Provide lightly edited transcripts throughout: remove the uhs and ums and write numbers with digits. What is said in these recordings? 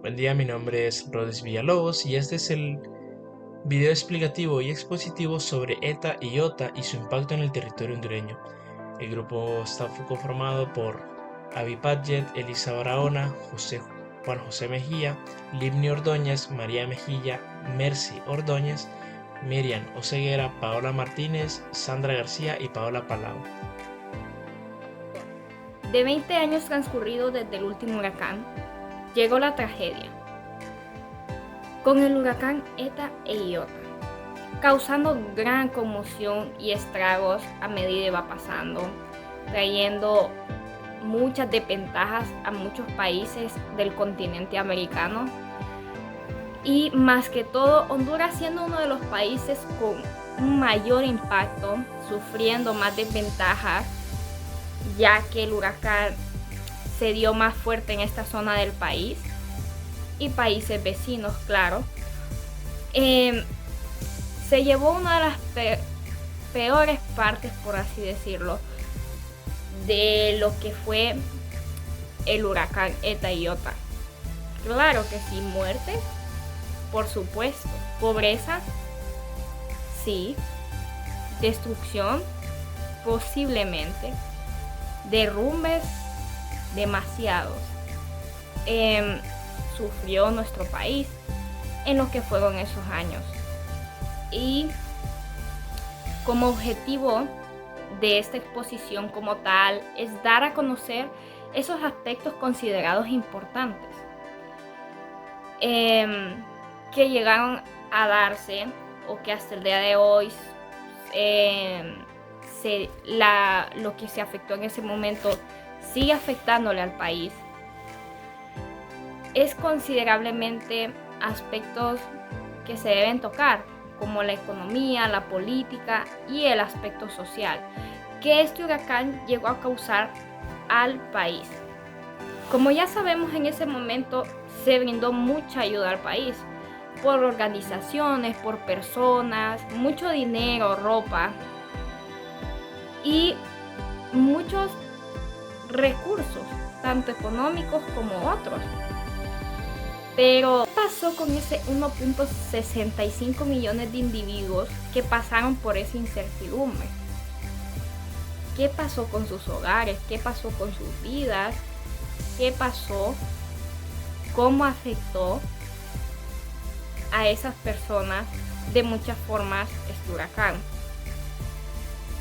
Buen día, mi nombre es Rodes Villalobos y este es el video explicativo y expositivo sobre ETA y IOTA y su impacto en el territorio hondureño. El grupo está conformado por Avi Padgett, Elisa Barahona, Juan José Mejía, Livni Ordóñez, María Mejilla, Mercy Ordóñez, Miriam Oseguera, Paola Martínez, Sandra García y Paola Palau. De 20 años transcurridos desde el último huracán, llegó la tragedia, con el huracán ETA e IOTA, causando gran conmoción y estragos a medida que va pasando, trayendo muchas desventajas a muchos países del continente americano y más que todo Honduras siendo uno de los países con un mayor impacto, sufriendo más desventajas, ya que el huracán se dio más fuerte en esta zona del país y países vecinos, claro. Se llevó una de las peores partes, por así decirlo, de lo que fue el huracán ETA y IOTA. Claro que sí, muerte, por supuesto, pobreza, sí, destrucción, posiblemente, derrumbes, demasiados. Sufrió nuestro país en lo que fueron esos años. Y como objetivo de esta exposición como tal es dar a conocer esos aspectos considerados importantes que llegaron a darse o que hasta el día de hoy lo que se afectó en ese momento sigue afectándole al país. Es considerablemente aspectos que se deben tocar, como la economía, la política y el aspecto social, que este huracán llegó a causar al país. Como ya sabemos, en ese momento se brindó mucha ayuda al país, por organizaciones, por personas, mucho dinero, ropa y muchos recursos, tanto económicos como otros. Pero, ¿qué pasó con ese 1.65 millones de individuos que pasaron por esa incertidumbre? ¿Qué pasó con sus hogares? ¿Qué pasó con sus vidas? ¿Qué pasó? ¿Cómo afectó a esas personas de muchas formas este huracán?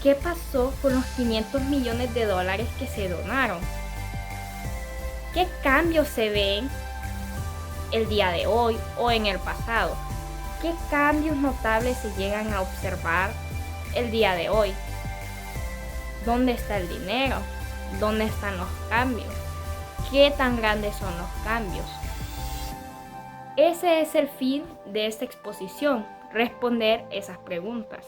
¿Qué pasó con los 500 millones de dólares que se donaron? ¿Qué cambios se ven el día de hoy o en el pasado? ¿Qué cambios notables se llegan a observar el día de hoy? ¿Dónde está el dinero? ¿Dónde están los cambios? ¿Qué tan grandes son los cambios? Ese es el fin de esta exposición, responder esas preguntas,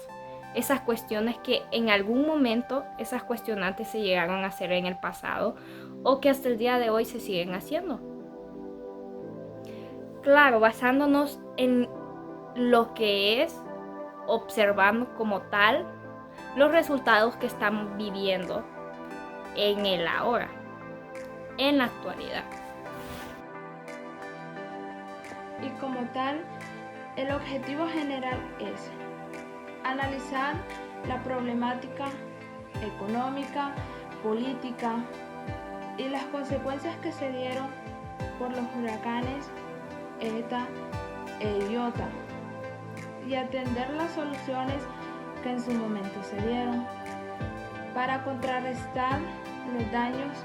esas cuestiones que en algún momento esas cuestionantes se llegaron a hacer en el pasado o que hasta el día de hoy se siguen haciendo. Claro, basándonos en lo que es, observando como tal los resultados que estamos viviendo en el ahora, en la actualidad. Y como tal, el objetivo general es analizar la problemática económica, política y las consecuencias que se dieron por los huracanes ETA e IOTA y atender las soluciones que en su momento se dieron para contrarrestar los daños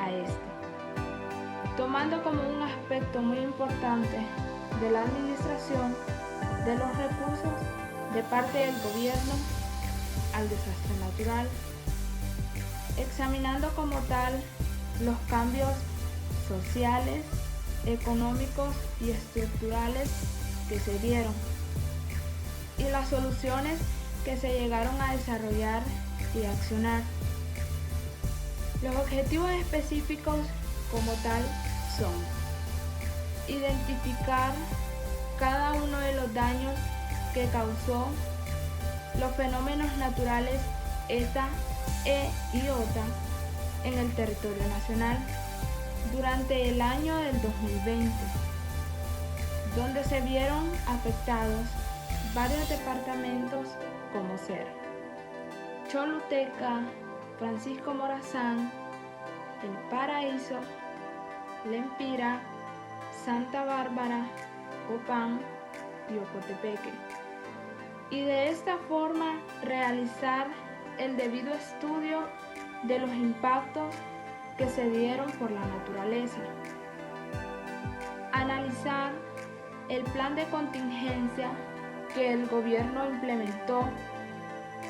a este, tomando como un aspecto muy importante de la administración de los recursos de parte del gobierno al desastre natural, examinando como tal los cambios sociales, económicos y estructurales que se dieron y las soluciones que se llegaron a desarrollar y accionar. Los objetivos específicos como tal son identificar cada uno de los daños que causó los fenómenos naturales ETA e IOTA en el territorio nacional durante el año del 2020 donde se vieron afectados varios departamentos como ser Choluteca, Francisco Morazán, El Paraíso, Lempira, Santa Bárbara, Copán y Ocotepeque. Y de esta forma realizar el debido estudio de los impactos que se dieron por la naturaleza. Analizar el plan de contingencia que el gobierno implementó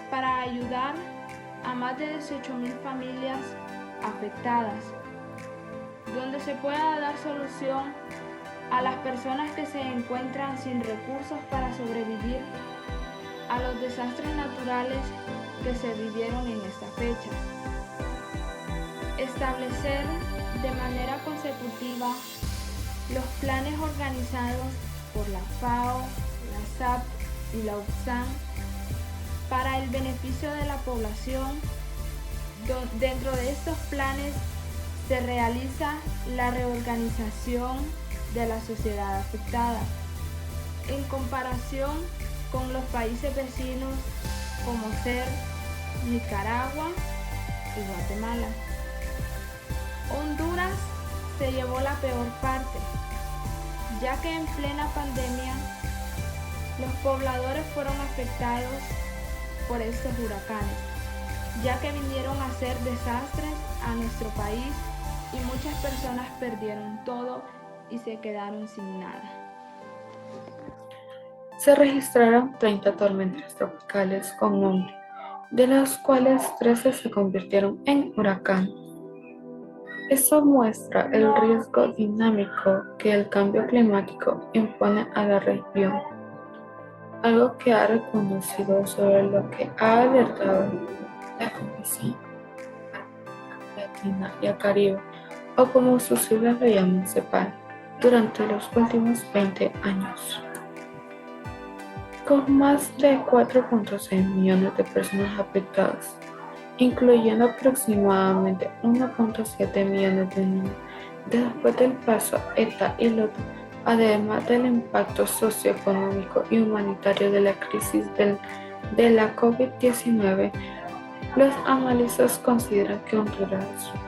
para ayudar a más de 18,000 familias afectadas, donde se pueda dar solución a las personas que se encuentran sin recursos para sobrevivir a los desastres naturales que se vivieron en esta fecha. Establecer de manera consecutiva los planes organizados por la FAO, la SAP y la UPSAN para el beneficio de la población. Dentro de estos planes se realiza la reorganización de la sociedad afectada en comparación con los países vecinos como ser Nicaragua y Guatemala. Honduras se llevó la peor parte, ya que en plena pandemia los pobladores fueron afectados por estos huracanes, ya que vinieron a hacer desastres a nuestro país y muchas personas perdieron todo y se quedaron sin nada. Se registraron 30 tormentas tropicales con nombre, de las cuales 13 se convirtieron en huracán. Esto muestra el riesgo dinámico que el cambio climático impone a la región, algo que ha reconocido sobre lo que ha alertado la Comisión Latina y el Caribe, o como sus siglas lo llaman CEPAL, durante los últimos 20 años. Con más de 4.6 millones de personas afectadas, incluyendo aproximadamente 1.7 millones de niños, después del paso ETA y LOTA, además del impacto socioeconómico y humanitario de la crisis de la COVID-19, los analistas consideran que Honduras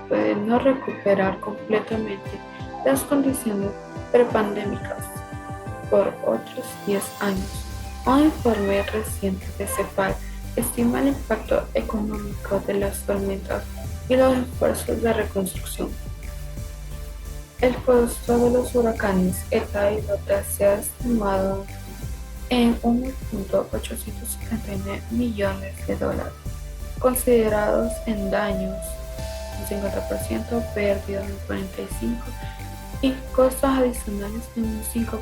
puede no recuperar completamente las condiciones prepandémicas por otros 10 años. Un informe reciente de CEPAL estima el impacto económico de las tormentas y los esfuerzos de reconstrucción. El costo de los huracanes ETA y LOTA se ha estimado en $1.879 millones, considerados en daños un 50%, pérdidas un 45% y costos adicionales en un 5%.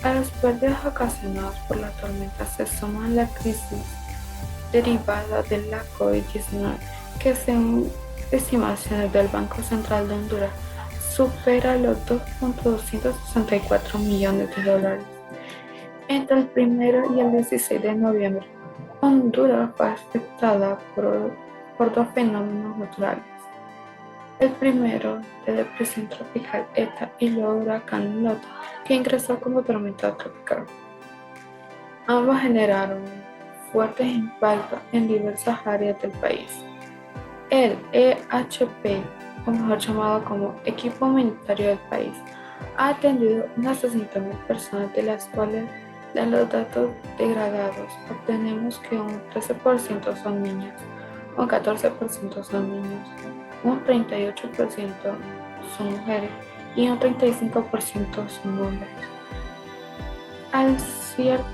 A las pérdidas ocasionadas por la tormenta se suma la crisis derivada de la COVID-19, que según estimaciones del Banco Central de Honduras supera los $2.264 millones. Entre el 1 y el 16 de noviembre, Honduras fue afectada por dos fenómenos naturales. El primero, de depresión tropical ETA, y luego huracán LOTA, que ingresó como tormenta tropical. Ambos generaron fuertes impactos en diversas áreas del país. El EHP, o mejor llamado como Equipo Humanitario del país, ha atendido unas 60,000 personas, de las cuales, de los datos degradados, obtenemos que un 13% son niñas, un 14% son niños, un 38% son mujeres y un 35% son hombres. Al cierre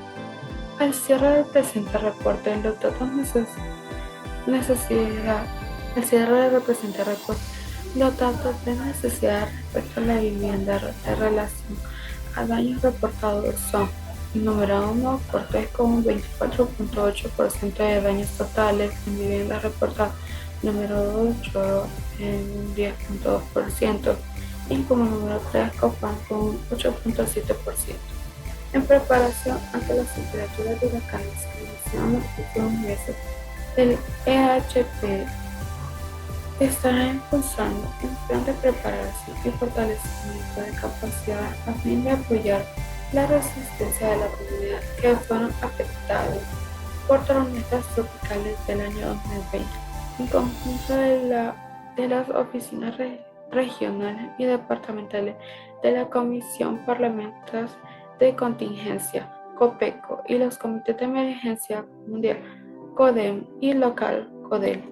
del presente reporte, los datos los datos de necesidad respecto a la vivienda de relación a daños reportados son: número 1, Cortés con un 24.8% de daños totales en viviendas reportadas; número 2, en un 10.2%; y como número 3, Copán con un 8.7%. En preparación ante las temperaturas de huracanes que iniciaron los últimos meses, el EHP estará impulsando un plan de preparación y fortalecimiento de capacidad a fin de apoyar la resistencia de la comunidad que fueron afectados por tormentas tropicales del año 2020, en conjunto de las oficinas regionales y departamentales de la Comisión Parlamentaria de Contingencia, COPECO, y los comités de emergencia mundial, CODEM, y local, CODEL.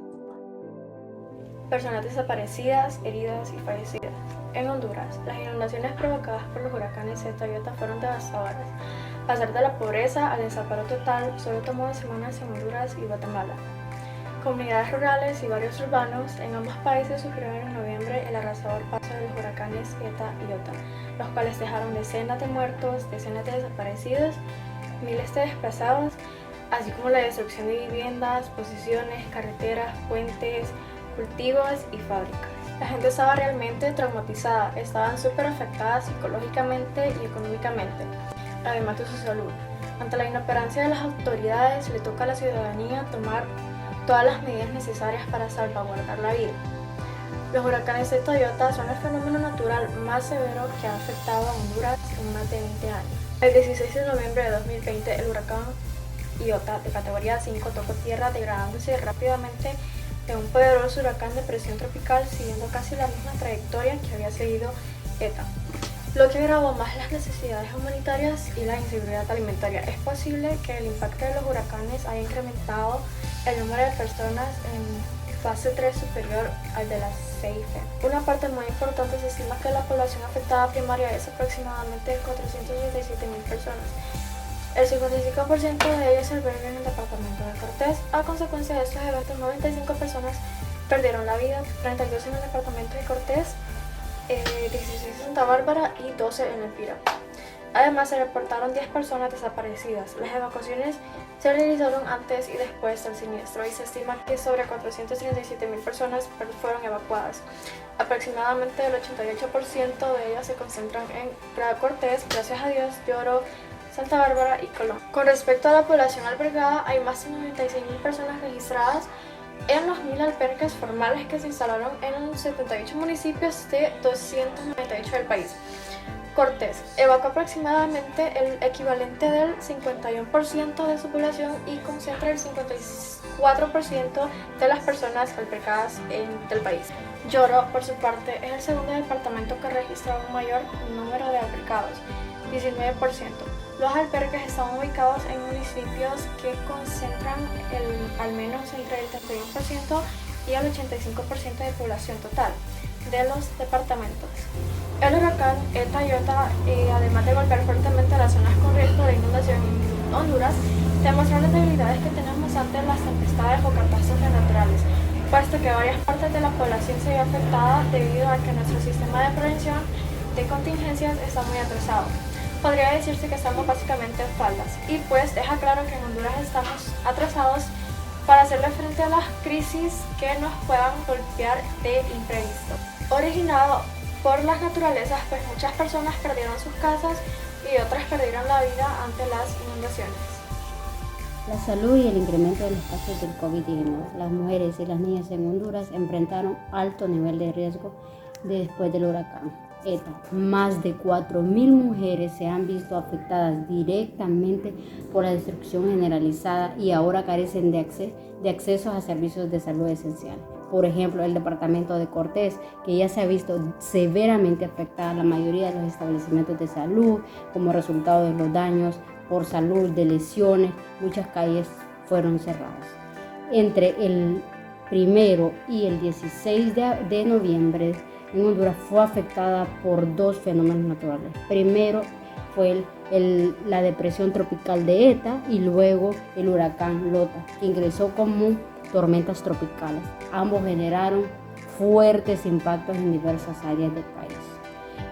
Personas desaparecidas, heridas y fallecidas. En Honduras, las inundaciones provocadas por los huracanes Eta y Iota fueron devastadoras. Pasar de la pobreza al desamparo total solo tomó 2 semanas en Honduras y Guatemala. Comunidades rurales y barrios urbanos en ambos países sufrieron en noviembre el arrasador paso de los huracanes Eta y Iota, los cuales dejaron decenas de muertos, decenas de desaparecidos, miles de desplazados, así como la destrucción de viviendas, posiciones, carreteras, puentes, cultivos y fábricas. La gente estaba realmente traumatizada, estaban súper afectadas psicológicamente y económicamente, además de su salud. Ante la inoperancia de las autoridades, le toca a la ciudadanía tomar todas las medidas necesarias para salvaguardar la vida. Los huracanes Eta y Iota son el fenómeno natural más severo que ha afectado a Honduras en más de 20 años. El 16 de noviembre de 2020, el huracán Iota de categoría 5 tocó tierra, degradándose rápidamente en un poderoso huracán de presión tropical, siguiendo casi la misma trayectoria que había seguido Eta, lo que agravó más las necesidades humanitarias y la inseguridad alimentaria. Es posible que el impacto de los huracanes haya incrementado el número de personas en fase 3 superior al de la CIF. Una parte muy importante se estima que la población afectada primaria es aproximadamente 487.000 personas. El 55% de ellos se albergan en el departamento de Cortés. A consecuencia de estos eventos, 95 personas perdieron la vida, 32 en el departamento de Cortés, 16 en Santa Bárbara y 12 en El Pira. Además, se reportaron 10 personas desaparecidas. Las evacuaciones se realizaron antes y después del siniestro y se estima que sobre 437.000 personas fueron evacuadas. Aproximadamente el 88% de ellas se concentran en Cortés, gracias a Dios, Lloro, Santa Bárbara y Colón. Con respecto a la población albergada, hay más de 96.000 personas registradas en los 1.000 albergues formales que se instalaron en los 78 municipios de 298 del país. Cortés evacuó aproximadamente el equivalente del 51% de su población y concentra el 54% de las personas albergadas del país. Lloro, por su parte, es el segundo departamento que registra un mayor número de albergados, 19%. Los albergues están ubicados en municipios que concentran al menos entre el 31% y el 85% de población total de los departamentos. El huracán Eta y Iota, además de golpear fuertemente las zonas con riesgo de inundación en Honduras, demostró las debilidades que tenemos ante las tempestades o catástrofes naturales, puesto que varias partes de la población se vio afectada debido a que nuestro sistema de prevención de contingencias está muy atrasado. Podría decirse que estamos básicamente en faldas, y pues deja claro que en Honduras estamos atrasados para hacerle frente a las crisis que nos puedan golpear de imprevisto. Originado por las naturalezas, pues muchas personas perdieron sus casas y otras perdieron la vida ante las inundaciones. La salud y el incremento de los casos del COVID-19. Las mujeres y las niñas en Honduras enfrentaron alto nivel de riesgo después del huracán Eta. Más de 4.000 mujeres se han visto afectadas directamente por la destrucción generalizada y ahora carecen de acceso a servicios de salud esenciales. Por ejemplo, el departamento de Cortés, que ya se ha visto severamente afectada la mayoría de los establecimientos de salud como resultado de los daños por salud, de lesiones, muchas calles fueron cerradas. Entre el 1 y el 16 de noviembre, en Honduras fue afectada por 2 fenómenos naturales. Primero fue la depresión tropical de Eta y luego el huracán Iota, que ingresó como tormentas tropicales. Ambos generaron fuertes impactos en diversas áreas del país.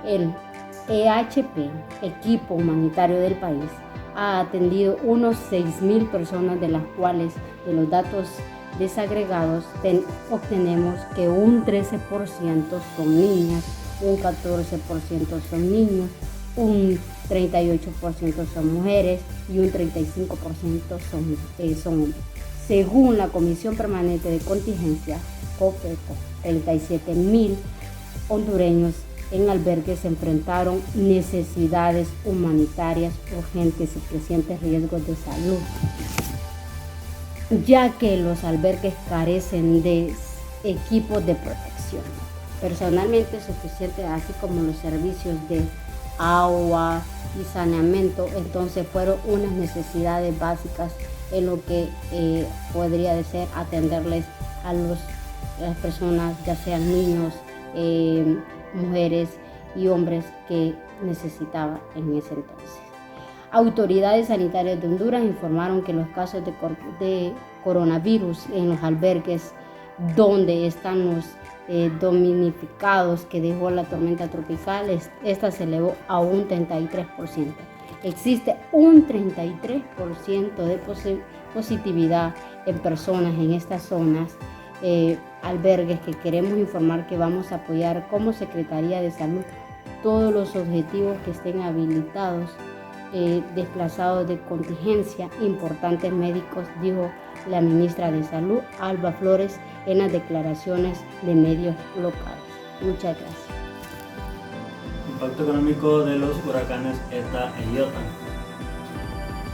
El EHP, equipo humanitario del país, ha atendido unos 6.000 personas, de las cuales, de los datos desagregados, obtenemos que un 13% son niñas, un 14% son niños, un 38% son mujeres y un 35% son hombres. Según la Comisión Permanente de Contingencia, Copeco. 37.000 hondureños en albergues enfrentaron necesidades humanitarias urgentes y crecientes riesgos de salud, ya que los albergues carecen de equipos de protección personalmente suficientes, así como los servicios de agua y saneamiento. Entonces fueron unas necesidades básicas en lo que podría ser atenderles a las personas, ya sean niños, mujeres y hombres que necesitaban en ese entonces. Autoridades sanitarias de Honduras informaron que los casos de coronavirus en los albergues donde están los damnificados que dejó la tormenta tropical, esta se elevó a un 33%. Existe un 33% de positividad en personas en estas zonas, albergues, que queremos informar que vamos a apoyar como Secretaría de Salud todos los objetivos que estén habilitados, desplazados de contingencia, importantes médicos, dijo la ministra de Salud, Alba Flores, en las declaraciones de medios locales. Muchas gracias. Impacto económico de los huracanes ETA e IOTA.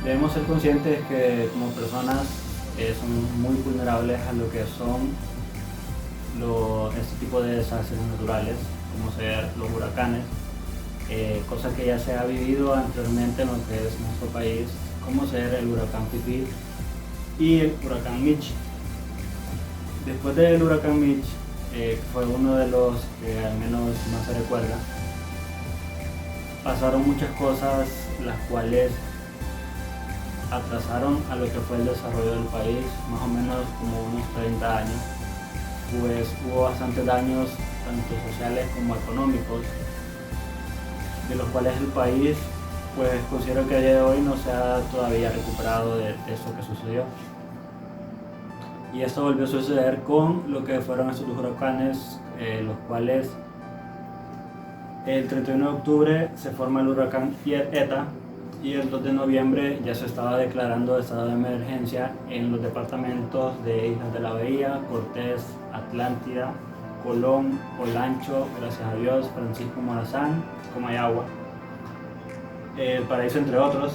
Debemos ser conscientes que como personas son muy vulnerables a lo que son este tipo de desastres naturales, como ser los huracanes, cosa que ya se ha vivido anteriormente en lo que es nuestro país, como ser el huracán Fifi y el huracán Mitch. Después del huracán Mitch, fue uno de los que al menos más se recuerda, pasaron muchas cosas las cuales atrasaron a lo que fue el desarrollo del país, más o menos como unos 30 años, pues hubo bastantes daños tanto sociales como económicos, de los cuales el país, pues considero que a día de hoy no se ha todavía recuperado de eso que sucedió. Y esto volvió a suceder con lo que fueron estos dos huracanes, los cuales el 31 de octubre se forma el huracán ETA y el 2 de noviembre ya se estaba declarando estado de emergencia en los departamentos de Islas de la Bahía, Cortés, Atlántida, Colón, Olancho, gracias a Dios, Francisco Morazán, Comayagua, El Paraíso, entre otros.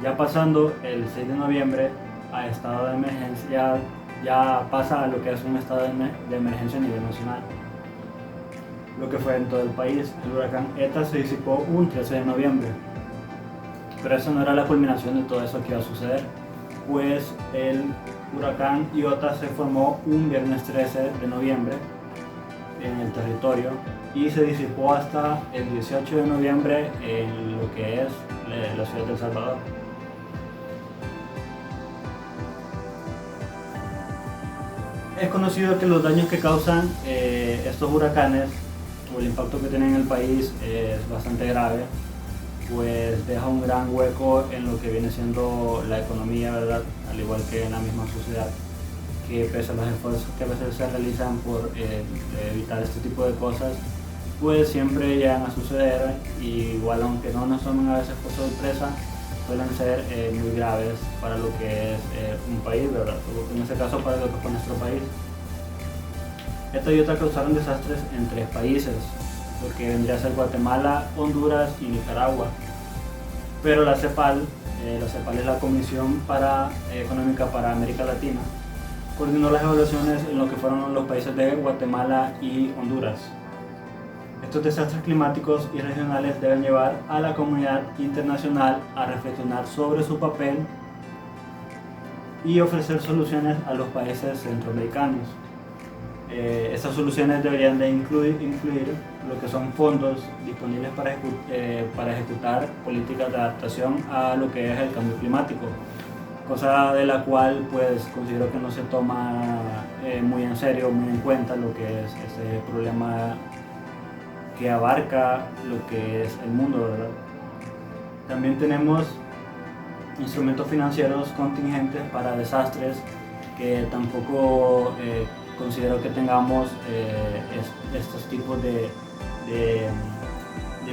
Ya pasando el 6 de noviembre a estado de emergencia, ya pasa a lo que es un estado de emergencia a nivel nacional, lo que fue en todo el país. El huracán ETA se disipó un 13 de noviembre, pero eso no era la culminación de todo eso que iba a suceder, pues el huracán IOTA se formó un viernes 13 de noviembre en el territorio y se disipó hasta el 18 de noviembre en lo que es la ciudad de El Salvador. Es conocido que los daños que causan estos huracanes o el impacto que tienen en el país es bastante grave, pues deja un gran hueco en lo que viene siendo la economía, ¿verdad? Al igual que en la misma sociedad, que pese a los esfuerzos que a veces se realizan por evitar este tipo de cosas, pues siempre llegan a suceder, y igual aunque no nos tomen a veces por sorpresa, suelen ser muy graves para lo que es un país, ¿verdad? En este caso para lo que fue nuestro país. Esta y otra causaron desastres en 3 países, lo que vendría a ser Guatemala, Honduras y Nicaragua. Pero la CEPAL es la Comisión Económica para América Latina, coordinó las evaluaciones en lo que fueron los países de Guatemala y Honduras. Estos desastres climáticos y regionales deben llevar a la comunidad internacional a reflexionar sobre su papel y ofrecer soluciones a los países centroamericanos. Estas soluciones deberían de incluir lo que son fondos disponibles para ejecutar políticas de adaptación a lo que es el cambio climático, cosa de la cual pues considero que no se toma muy en serio, muy en cuenta lo que es ese problema que abarca lo que es el mundo, ¿verdad? También tenemos instrumentos financieros contingentes para desastres, que tampoco considero que tengamos estos tipos de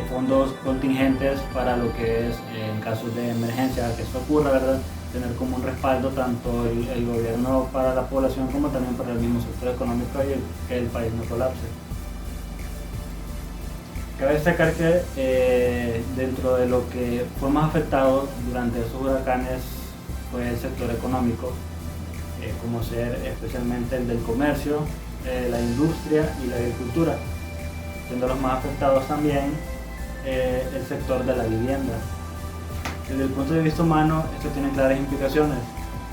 fondos contingentes para lo que es en casos de emergencia, que esto ocurra, ¿verdad? tener como un respaldo tanto el gobierno para la población como también para el mismo sector económico y que el país no colapse. Cabe destacar que dentro de lo que fue más afectado durante esos huracanes fue el sector económico, como ser especialmente el del comercio, la industria y la agricultura, siendo los más afectados también el sector de la vivienda. Desde el punto de vista humano, esto tiene claras implicaciones,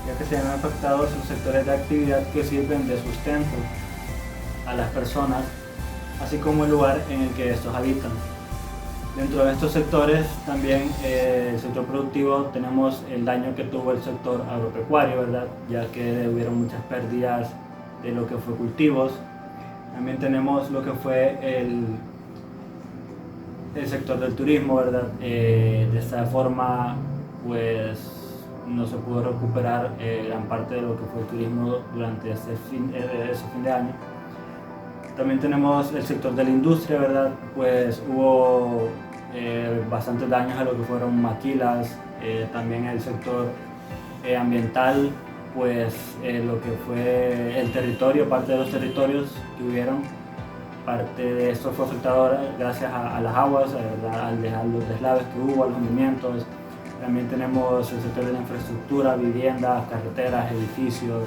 ya que se ven afectados los sectores de actividad que sirven de sustento a las personas, así como el lugar en el que estos habitan. Dentro de estos sectores también el sector productivo tenemos el daño que tuvo el sector agropecuario, ¿verdad? Ya que hubieron muchas pérdidas de lo que fue cultivos. También tenemos lo que fue el sector del turismo, ¿verdad? De esta forma pues no se pudo recuperar gran parte de lo que fue el turismo durante ese fin de año. También tenemos el sector de la industria, ¿verdad? Pues hubo bastantes daños a lo que fueron maquilas, también el sector ambiental, pues lo que fue el territorio, parte de los territorios que hubieron, parte de esto fue afectado gracias a las aguas, a los deslaves que hubo, a los hundimientos. También tenemos el sector de la infraestructura, viviendas, carreteras, edificios,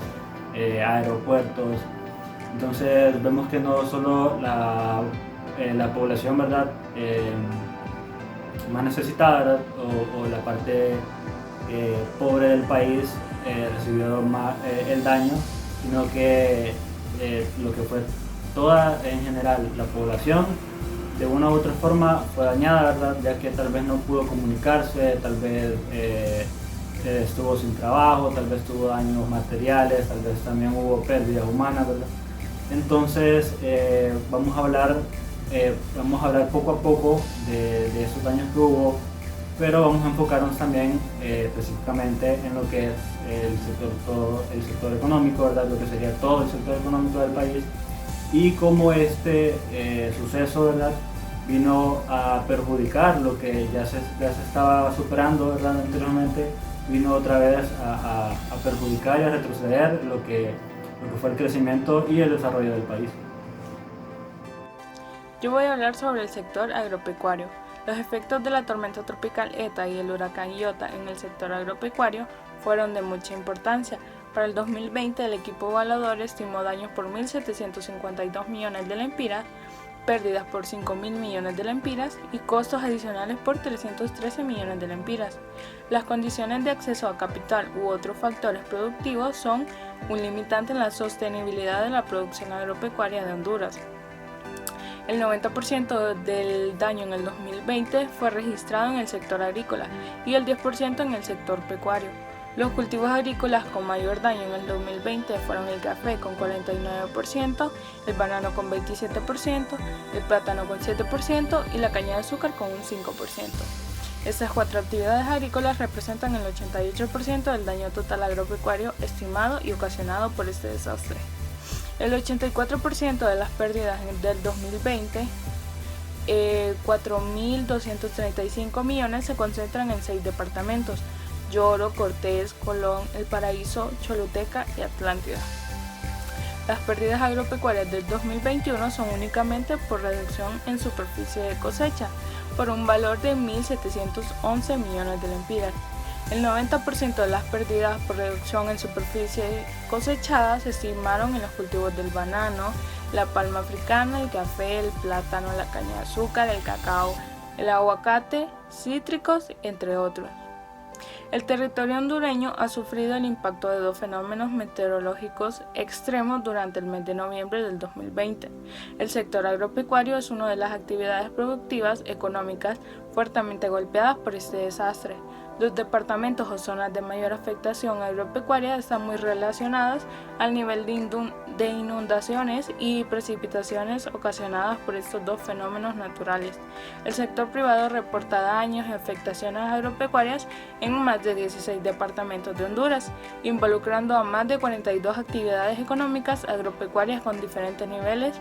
aeropuertos. Entonces vemos que no solo la población, ¿verdad? Más necesitada, ¿verdad? O la parte pobre del país recibió más el daño, sino que lo que fue toda en general la población de una u otra forma fue dañada, ¿verdad? Ya que tal vez no pudo comunicarse, tal vez estuvo sin trabajo, tal vez tuvo daños materiales, tal vez también hubo pérdidas humanas, ¿verdad? Entonces vamos a hablar poco a poco de esos daños que hubo, pero vamos a enfocarnos también específicamente en lo que es el sector económico, ¿verdad? Lo que sería todo el sector económico del país y cómo este suceso, ¿verdad? Vino a perjudicar lo que ya se estaba superando, ¿verdad? Anteriormente, vino otra vez a perjudicar y a retroceder lo que fue el crecimiento y el desarrollo del país. Yo voy a hablar sobre el sector agropecuario. Los efectos de la tormenta tropical ETA y el huracán Iota en el sector agropecuario fueron de mucha importancia. Para el 2020, el equipo evaluador estimó daños por 1.752 millones de lempiras, pérdidas por 5.000 millones de lempiras y costos adicionales por 313 millones de lempiras. Las condiciones de acceso a capital u otros factores productivos son un limitante en la sostenibilidad de la producción agropecuaria de Honduras. El 90% del daño en el 2020 fue registrado en el sector agrícola y el 10% en el sector pecuario. Los cultivos agrícolas con mayor daño en el 2020 fueron el café con 49%, el banano con 27%, el plátano con 7% y la caña de azúcar con un 5%. Estas cuatro actividades agrícolas representan el 88% del daño total agropecuario estimado y ocasionado por este desastre. El 84% de las pérdidas del 2020, 4.235 millones, se concentran en 6 departamentos: Lloro, Cortés, Colón, El Paraíso, Choluteca y Atlántida. Las pérdidas agropecuarias del 2021 son únicamente por reducción en superficie de cosecha, por un valor de 1.711 millones de lempiras. El 90% de las pérdidas por reducción en superficie cosechada se estimaron en los cultivos del banano, la palma africana, el café, el plátano, la caña de azúcar, el cacao, el aguacate, cítricos, entre otros. El territorio hondureño ha sufrido el impacto de dos fenómenos meteorológicos extremos durante el mes de noviembre del 2020. El sector agropecuario es una de las actividades productivas económicas fuertemente golpeadas por este desastre. Los departamentos o zonas de mayor afectación agropecuaria están muy relacionadas al nivel de inundaciones y precipitaciones ocasionadas por estos dos fenómenos naturales. El sector privado reporta daños y afectaciones agropecuarias en más de 16 departamentos de Honduras, involucrando a más de 42 actividades económicas agropecuarias con diferentes niveles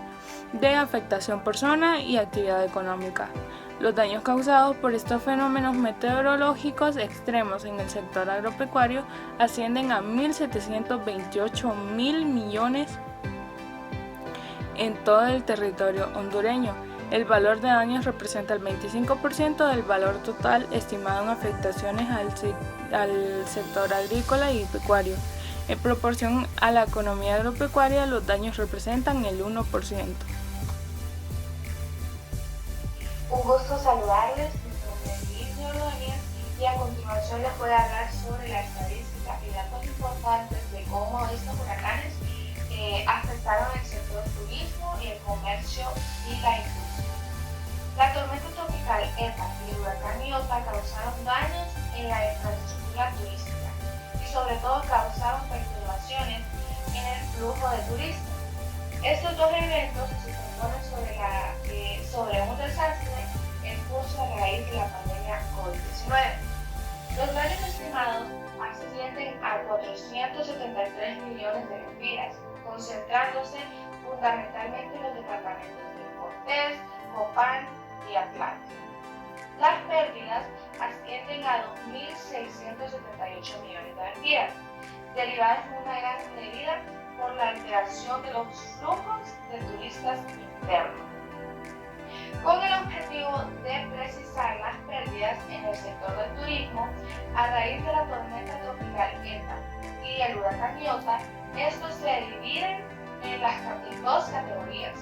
de afectación por zona y actividad económica. Los daños causados por estos fenómenos meteorológicos extremos en el sector agropecuario ascienden a 1.728.000 millones en todo el territorio hondureño. El valor de daños representa el 25% del valor total estimado en afectaciones al sector agrícola y pecuario. En proporción a la economía agropecuaria, los daños representan el 1%. Un gusto saludarles, mi nombre es Liz Ordóñez y a continuación les voy a hablar sobre la estadística y datos importantes de cómo estos huracanes afectaron el sector turismo y el comercio y la industria. La tormenta tropical ETA y el huracán Iota causaron daños en la infraestructura turística y sobre todo causaron perturbaciones en el flujo de turistas. Estos dos eventos se componen sobre un desastre en curso a raíz de la pandemia COVID-19. Los daños estimados ascienden a 473 millones de lempiras, concentrándose fundamentalmente en los departamentos de Cortés, Copán y Atlántico. Las pérdidas ascienden a 2.678 millones de lempiras, derivadas en una gran medida por la alteración de los flujos de turistas internos. Con el objetivo de precisar las pérdidas en el sector del turismo a raíz de la tormenta tropical ETA y el huracán Iota, estos se dividen en dos categorías.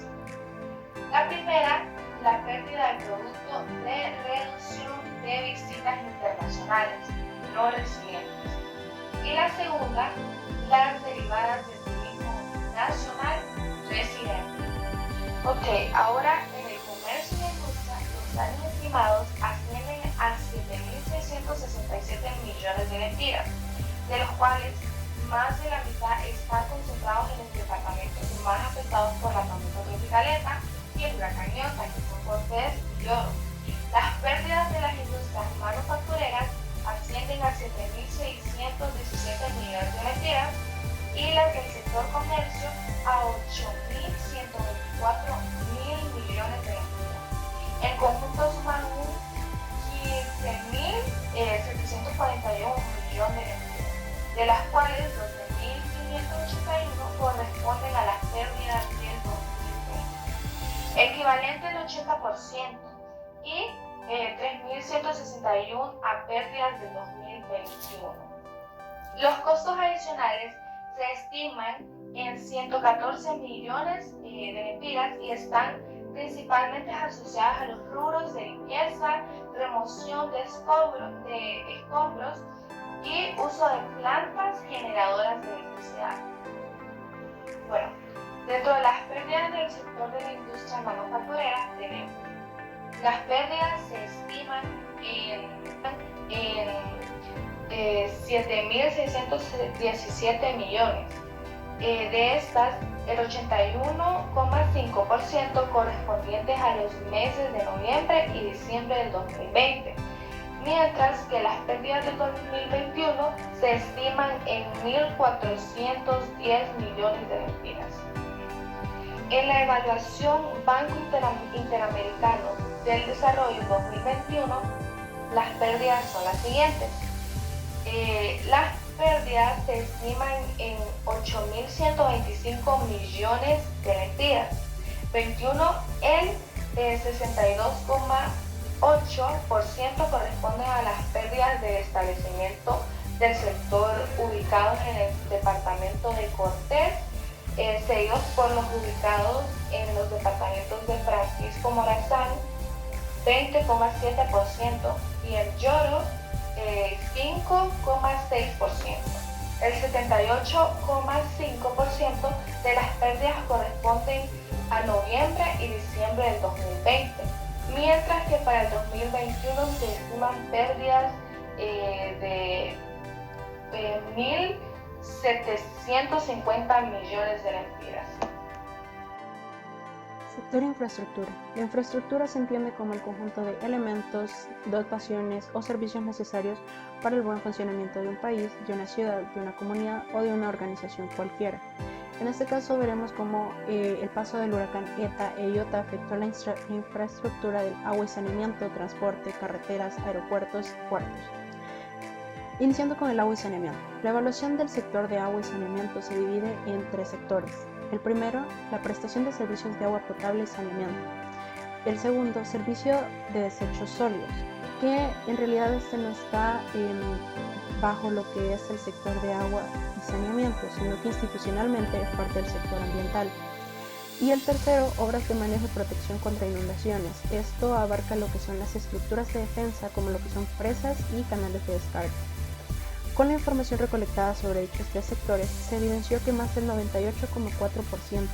La primera, la pérdida del producto de reducción de visitas internacionales no residentes. Y la segunda, las derivadas del turismo nacional residente. Ok, ahora en el comercio y la industria, los daños estimados ascienden a 7.667 millones de lempiras, de los cuales más de la mitad están concentrados en los departamentos más afectados por la tormenta tropical ETA y el huracán Iota, que son Cortés y Oro. Las pérdidas de las industrias manufactureras ascienden a 7.617 millones de lempiras y las del sector comercio a 8.124 mil millones de lempiras. En conjunto suman 15.741 millones de lempiras, de las cuales 12.581 corresponden a las pérdidas del 2020, equivalente al 80%, y 3.161 a pérdidas del 2021. Los costos adicionales se estiman en 114 millones de lempiras y están principalmente asociadas a los rubros de limpieza, remoción de escombros y uso de plantas generadoras de electricidad. Bueno, dentro de las pérdidas del sector de la industria manufacturera tenemos las pérdidas se estiman en 7.617 millones. De estas, el 81,5% correspondientes a los meses de noviembre y diciembre del 2020, mientras que las pérdidas del 2021 se estiman en 1.410 millones de lempiras. En la evaluación Banco Interamericano del Desarrollo 2021, las pérdidas son las siguientes. Las pérdidas se estiman en 8.125 millones de lempiras. 21, el 62,8% corresponden a las pérdidas de establecimiento del sector ubicados en el departamento de Cortés, seguidos por los ubicados en los departamentos de Francisco Morazán, 20,7%, y el Lloro, 5,6%. El 78,5% de las pérdidas corresponden a noviembre y diciembre del 2020, mientras que para el 2021 se estiman pérdidas de 1.750 millones de lempiras. Sector infraestructura. La infraestructura se entiende como el conjunto de elementos, dotaciones o servicios necesarios para el buen funcionamiento de un país, de una ciudad, de una comunidad o de una organización cualquiera. En este caso veremos cómo el paso del huracán ETA e IOTA afectó la infraestructura del agua y saneamiento, transporte, carreteras, aeropuertos y puertos. Iniciando con el agua y saneamiento. La evaluación del sector de agua y saneamiento se divide en 3 sectores. El primero, la prestación de servicios de agua potable y saneamiento. El segundo, servicio de desechos sólidos, que en realidad este no está bajo lo que es el sector de agua y saneamiento, sino que institucionalmente es parte del sector ambiental. Y el tercero, obras de manejo y protección contra inundaciones. Esto abarca lo que son las estructuras de defensa, como lo que son presas y canales de descarga. Con la información recolectada sobre dichos 3 sectores, se evidenció que más del 98,4%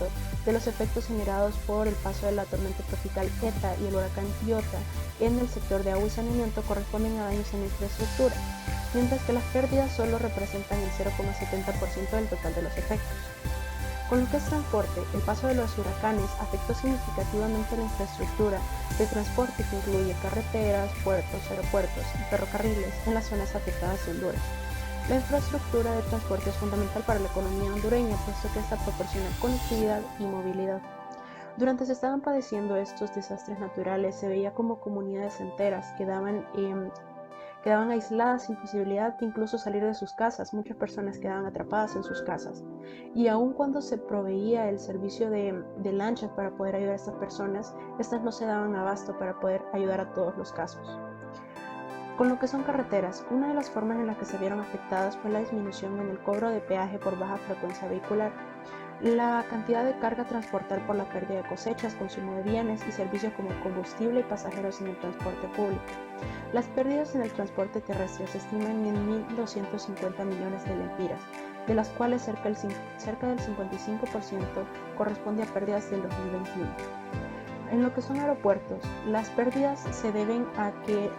de los efectos generados por el paso de la tormenta tropical ETA y el huracán IOTA en el sector de agua y saneamiento corresponden a daños en la infraestructura, mientras que las pérdidas solo representan el 0,70% del total de los efectos. Con lo que es transporte, el paso de los huracanes afectó significativamente la infraestructura de transporte que incluye carreteras, puertos, aeropuertos y ferrocarriles en las zonas afectadas de Honduras. La infraestructura de transporte es fundamental para la economía hondureña, puesto que esta proporciona conectividad y movilidad. Durante se estaban padeciendo estos desastres naturales, se veía como comunidades enteras quedaban aisladas sin posibilidad de incluso salir de sus casas. Muchas personas quedaban atrapadas en sus casas. Y aun cuando se proveía el servicio de lanchas para poder ayudar a estas personas, estas no se daban abasto para poder ayudar a todos los casos. Con lo que son carreteras, una de las formas en las que se vieron afectadas fue la disminución en el cobro de peaje por baja frecuencia vehicular, la cantidad de carga a transportar por la pérdida de cosechas, consumo de bienes y servicios como combustible y pasajeros en el transporte público. Las pérdidas en el transporte terrestre se estiman en 1.250 millones de lempiras, de las cuales cerca del 55% corresponde a pérdidas del 2021. En lo que son aeropuertos, las pérdidas se deben a que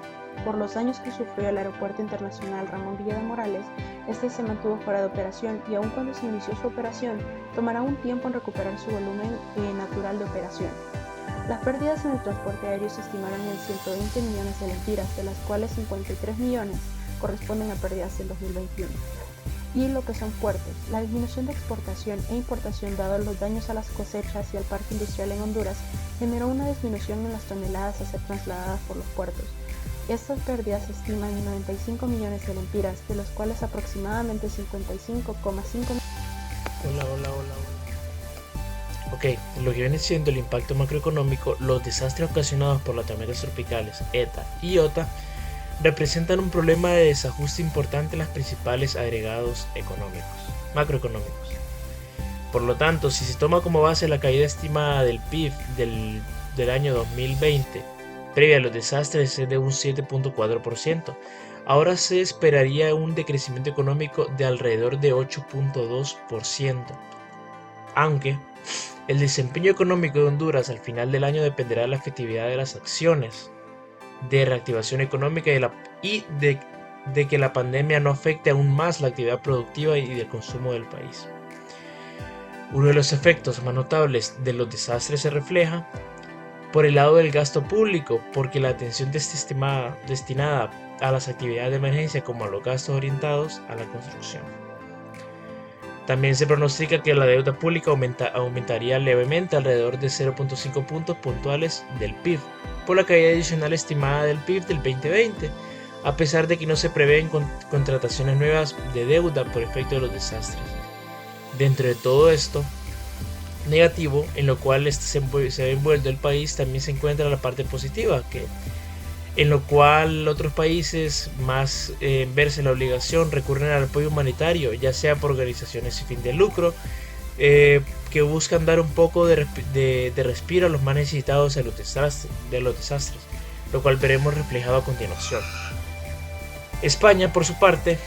por los daños que sufrió el Aeropuerto Internacional Ramón Villa de Morales, este se mantuvo fuera de operación y aun cuando se inició su operación, tomará un tiempo en recuperar su volumen natural de operación. Las pérdidas en el transporte aéreo se estimaron en 120 millones de lempiras, de las cuales 53 millones corresponden a pérdidas del 2021. Y lo que son puertos, la disminución de exportación e importación dado los daños a las cosechas y al parque industrial en Honduras generó una disminución en las toneladas a ser trasladadas por los puertos. Estas pérdidas se estiman en 95 millones de lempiras, de los cuales aproximadamente 55,5 Hola. Ok, lo que viene siendo el impacto macroeconómico, los desastres ocasionados por las tormentas tropicales ETA y IOTA representan un problema de desajuste importante en los principales agregados macroeconómicos. Por lo tanto, si se toma como base la caída estimada del PIB del año 2020, previa a los desastres, es de un 7,4%. Ahora se esperaría un decrecimiento económico de alrededor de 8,2%. Aunque el desempeño económico de Honduras al final del año dependerá de la efectividad de las acciones de reactivación económica y de que la pandemia no afecte aún más la actividad productiva y del consumo del país. Uno de los efectos más notables de los desastres se refleja por el lado del gasto público, porque la atención destinada a las actividades de emergencia como a los gastos orientados a la construcción. También se pronostica que la deuda pública aumentaría levemente alrededor de 0,5 puntos puntuales del PIB, por la caída adicional estimada del PIB del 2020, a pesar de que no se prevén contrataciones nuevas de deuda por efecto de los desastres. Dentro de todo esto negativo, en lo cual se ve envuelto el país, también se encuentra la parte positiva, en lo cual otros países más verse la obligación recurren al apoyo humanitario, ya sea por organizaciones sin fin de lucro, que buscan dar un poco de respiro a los más necesitados de los desastres, lo cual veremos reflejado a continuación. España, por su parte,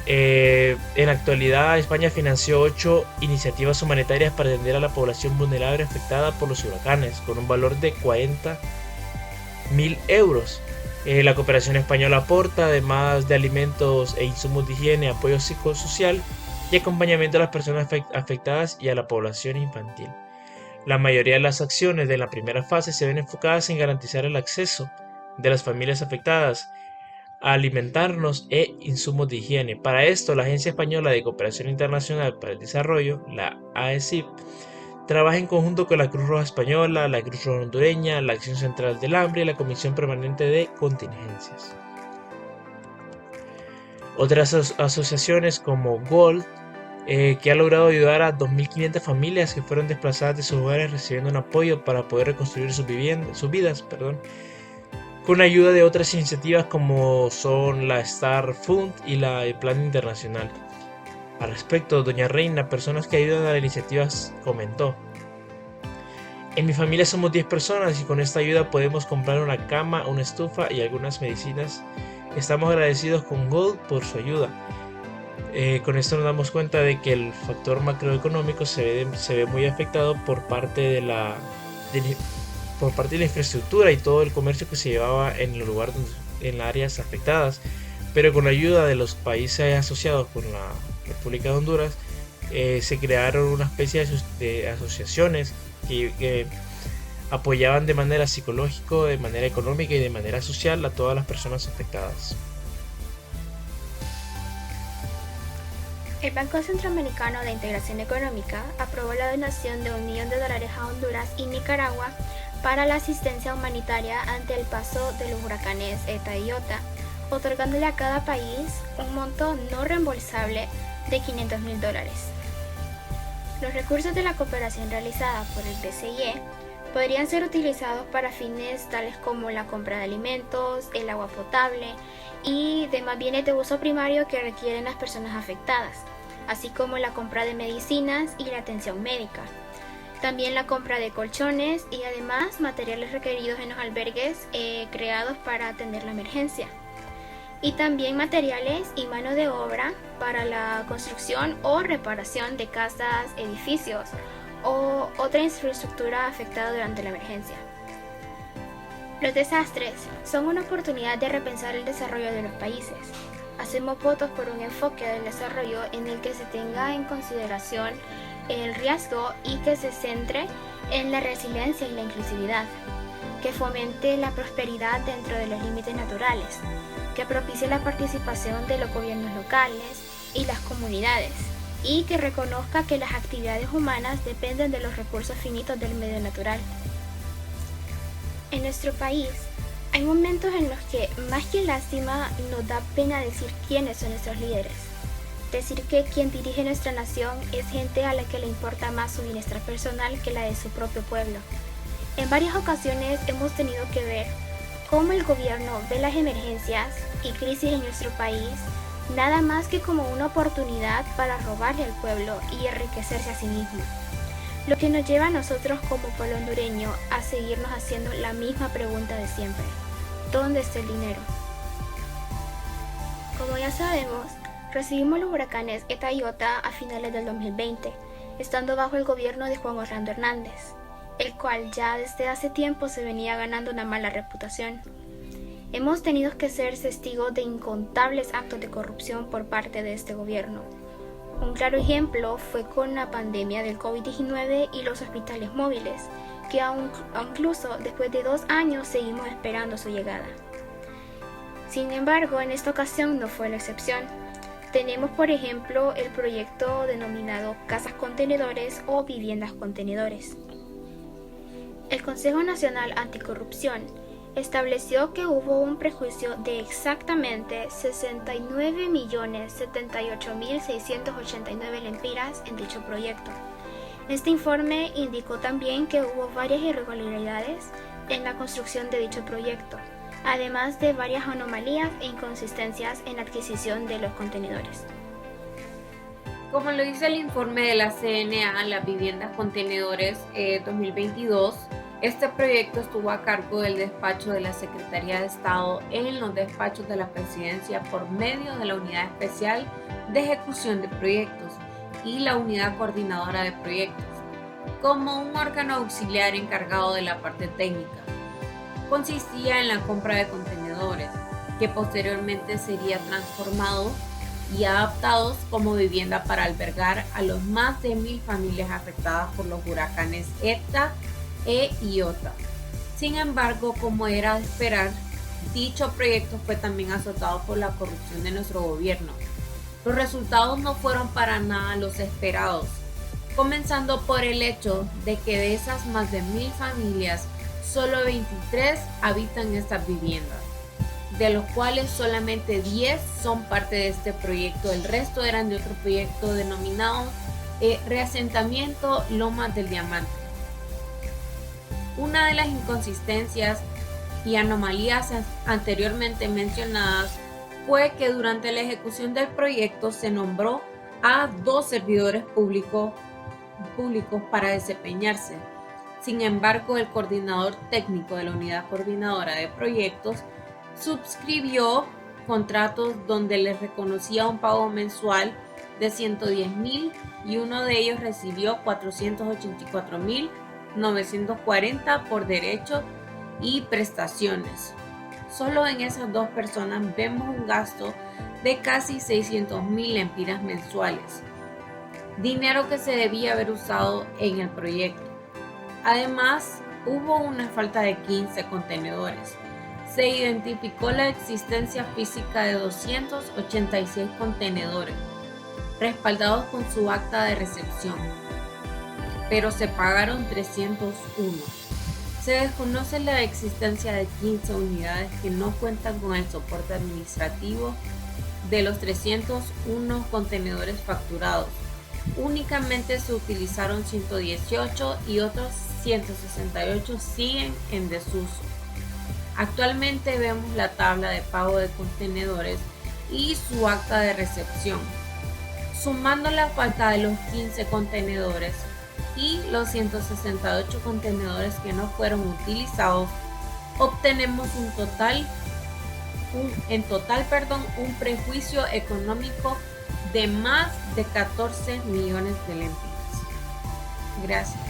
en la actualidad, España financió 8 iniciativas humanitarias para atender a la población vulnerable afectada por los huracanes, con un valor de 40.000 euros. La cooperación española aporta, además de alimentos e insumos de higiene, apoyo psicosocial y acompañamiento a las personas afectadas y a la población infantil. La mayoría de las acciones de la primera fase se ven enfocadas en garantizar el acceso de las familias afectadas a alimentarnos e insumos de higiene. Para esto, la Agencia Española de Cooperación Internacional para el Desarrollo, la AECIP, trabaja en conjunto con la Cruz Roja Española, la Cruz Roja Hondureña, la Acción Central del Hambre y la Comisión Permanente de Contingencias. Otras asociaciones como GOLD, que ha logrado ayudar a 2.500 familias que fueron desplazadas de sus hogares recibiendo un apoyo para poder reconstruir sus vidas, con ayuda de otras iniciativas como son la Star Fund y el Plan Internacional. Al respecto, doña Reina, personas que ayudan a las iniciativas, comentó: en mi familia somos 10 personas y con esta ayuda podemos comprar una cama, una estufa y algunas medicinas. Estamos agradecidos con Gold por su ayuda. Con esto nos damos cuenta de que el factor macroeconómico se ve muy afectado por parte de la infraestructura y todo el comercio que se llevaba en el lugar, en las áreas afectadas, pero con la ayuda de los países asociados con la República de Honduras se crearon una especie de asociaciones que apoyaban de manera psicológica, de manera económica y de manera social a todas las personas afectadas. El Banco Centroamericano de Integración Económica aprobó la donación de $1 millón a Honduras y Nicaragua para la asistencia humanitaria ante el paso de los huracanes ETA y IOTA, otorgándole a cada país un monto no reembolsable de $500,000. Los recursos de la cooperación realizada por el BCIE podrían ser utilizados para fines tales como la compra de alimentos, el agua potable y demás bienes de uso primario que requieren las personas afectadas, así como la compra de medicinas y la atención médica. También la compra de colchones y además materiales requeridos en los albergues creados para atender la emergencia. Y también materiales y mano de obra para la construcción o reparación de casas, edificios o otra infraestructura afectada durante la emergencia. Los desastres son una oportunidad de repensar el desarrollo de los países. Hacemos votos por un enfoque del desarrollo en el que se tenga en consideración el riesgo y que se centre en la resiliencia y la inclusividad, que fomente la prosperidad dentro de los límites naturales, que propicie la participación de los gobiernos locales y las comunidades, y que reconozca que las actividades humanas dependen de los recursos finitos del medio natural. En nuestro país hay momentos en los que, más que lástima, nos da pena decir quiénes son nuestros líderes. Decir que quien dirige nuestra nación es gente a la que le importa más su bienestar personal que la de su propio pueblo. En varias ocasiones hemos tenido que ver cómo el gobierno ve las emergencias y crisis en nuestro país nada más que como una oportunidad para robarle al pueblo y enriquecerse a sí mismo. Lo que nos lleva a nosotros como pueblo hondureño a seguirnos haciendo la misma pregunta de siempre: ¿dónde está el dinero? Como ya sabemos, recibimos los huracanes ETA y IOTA a finales del 2020, estando bajo el gobierno de Juan Orlando Hernández, el cual ya desde hace tiempo se venía ganando una mala reputación. Hemos tenido que ser testigos de incontables actos de corrupción por parte de este gobierno. Un claro ejemplo fue con la pandemia del COVID-19 y los hospitales móviles, que incluso después de 2 años seguimos esperando su llegada. Sin embargo, en esta ocasión no fue la excepción. Tenemos, por ejemplo, el proyecto denominado Casas Contenedores o Viviendas Contenedores. El Consejo Nacional Anticorrupción estableció que hubo un prejuicio de exactamente 69.078.689 lempiras en dicho proyecto. Este informe indicó también que hubo varias irregularidades en la construcción de dicho proyecto, además de varias anomalías e inconsistencias en la adquisición de los contenedores. Como lo dice el informe de la CNA, las viviendas contenedores 2022, este proyecto estuvo a cargo del despacho de la Secretaría de Estado en los despachos de la Presidencia por medio de la Unidad Especial de Ejecución de Proyectos y la Unidad Coordinadora de Proyectos, como un órgano auxiliar encargado de la parte técnica. Consistía en la compra de contenedores, que posteriormente sería transformado y adaptados como vivienda para albergar a los más de 1,000 familias afectadas por los huracanes ETA e IOTA. Sin embargo, como era de esperar, Dicho proyecto fue también azotado por la corrupción de nuestro gobierno. Los resultados no fueron para nada los esperados, comenzando por el hecho de que de esas más de 1000 familias, solo 23 habitan estas viviendas, de los cuales solamente 10 son parte de este proyecto. El resto eran de otro proyecto denominado Reasentamiento Lomas del Diamante. Una de las inconsistencias y anomalías anteriormente mencionadas fue que durante la ejecución del proyecto se nombró a 2 servidores públicos para desempeñarse. Sin embargo, el coordinador técnico de la Unidad Coordinadora de Proyectos suscribió contratos donde les reconocía un pago mensual de 110,000 y uno de ellos recibió 484,940 por derechos y prestaciones. Solo en esas 2 personas vemos un gasto de casi 600,000 lempiras mensuales, dinero que se debía haber usado en el proyecto. Además, hubo una falta de 15 contenedores. Se identificó la existencia física de 286 contenedores, respaldados con su acta de recepción, pero se pagaron 301. Se desconoce la existencia de 15 unidades que no cuentan con el soporte administrativo de los 301 contenedores facturados. Únicamente se utilizaron 118 y otros 168 siguen en desuso. Actualmente vemos la tabla de pago de contenedores y su acta de recepción. Sumando la falta de los 15 contenedores y los 168 contenedores que no fueron utilizados, obtenemos un prejuicio económico de más de 14 millones de lempiras. Gracias.